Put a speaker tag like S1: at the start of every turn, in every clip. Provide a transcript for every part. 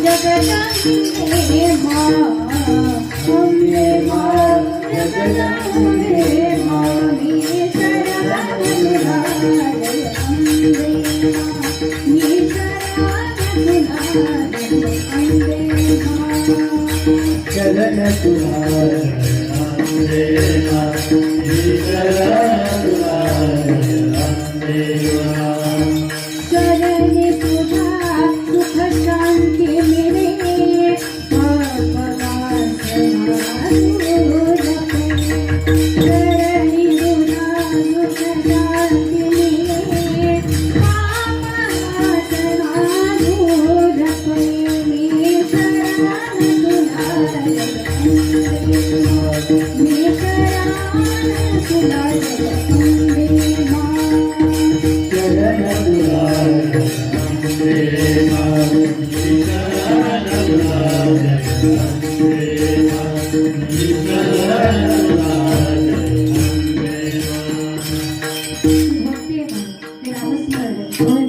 S1: जगदंबे मां, अम्बे मां, जगदंबे मां, मी शरण तुला जय अम्बे मां, मी शरण तुला जय अम्बे मां.
S2: चरण तुझा अम्बे मां, मी शरण तुला अम्बे मां.
S1: चरणी तुझा सुख शांती मिळे, भगवान चरणी तुझा सुख शांती मिळे, मी शरण तुला मी शरण तुला अम्बे मां.
S2: चरण तुझा अम्बे मां, मी शरण तुला अम्बे मां, मी शरण तुला अम्बे
S1: मां.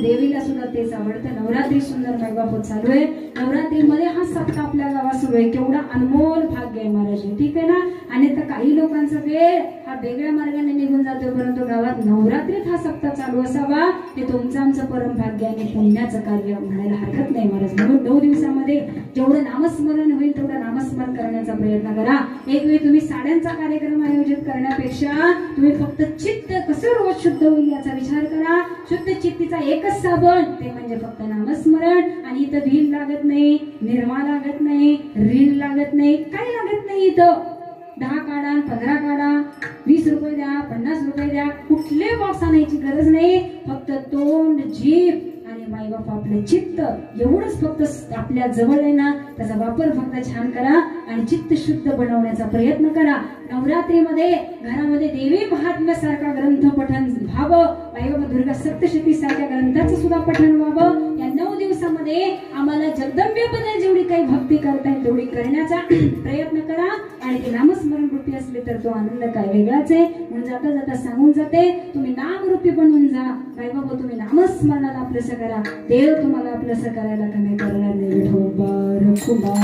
S1: देवीला सुद्धा तेच आवडतं. नवरात्री सुंदर मैबाप चालू आहे. नवरात्रीमध्ये हा सप्ताह आपल्या गावात सुरू आहे. केवढा अनमोल भाग्य आहे महाराज, ठीक आहे ना. आणि तर काही लोकांचा वेळ हा वेगळ्या मार्गाने निघून जातो, परंतु गावात नवरात्रीत हा सप्ताह चालू असावा हे तुमचं आमचं परम भाग्य आणि पुण्याचं कार्य म्हणायला हरकत नाही महाराज. म्हणून 9 दिवसामध्ये जेवढं नामस्मरण होईल तेवढं नामस्मरण करण्याचा प्रयत्न करा. एक वेळी तुम्ही साड्यांचा कार्यक्रम आयोजित करण्यापेक्षा तुम्ही फक्त चित्त कसं रोज शुद्ध होईल याचा विचार करा. शुद्ध चित्तीचा एकच साबण ते म्हणजे फक्त नामस्मरण. आणि इथं भील लागत नाही, निर्मा लागत नाही, रील लागत नाही, काही लागत नाही. इथं 10 काढा, 15 काढा, 20 रुपये द्या, 50 रुपये द्या, कुठले बॉक्स आणायची गरज नाही. फक्त तोंड, जीभ आणि मायबाप आपलं चित्त एवढंच फक्त आपल्या जवळ आहे ना, त्याचा वापर फक्त छान करा आणि चित्त शुद्ध बनवण्याचा प्रयत्न करा. नवरात्रीमध्ये घरामध्ये देवी महात्म्यासारखा ग्रंथ पठण व्हावं, मायबाप दुर्गा सप्तशती सारख्या ग्रंथाचं सुद्धा पठण व्हावं. या 9 दिवसामध्ये आम्हाला जगदंबेबद्दल जेवढी काही भक्ती करता येईल तेवढी करण्याचा प्रयत्न करा. आणि ते नामस्मरण रूपी असले तर तो आनंद काय वेगळाच आहे. म्हणून जाता जाता सांगून जाते, तुम्ही नामरूपी बनून जा. मायबाप तुम्ही नामस्मरणाला आपलंसं करा, देव तुम्हाला आपलंसं करायला कमी करणार नाही. विठोबा रखुबा.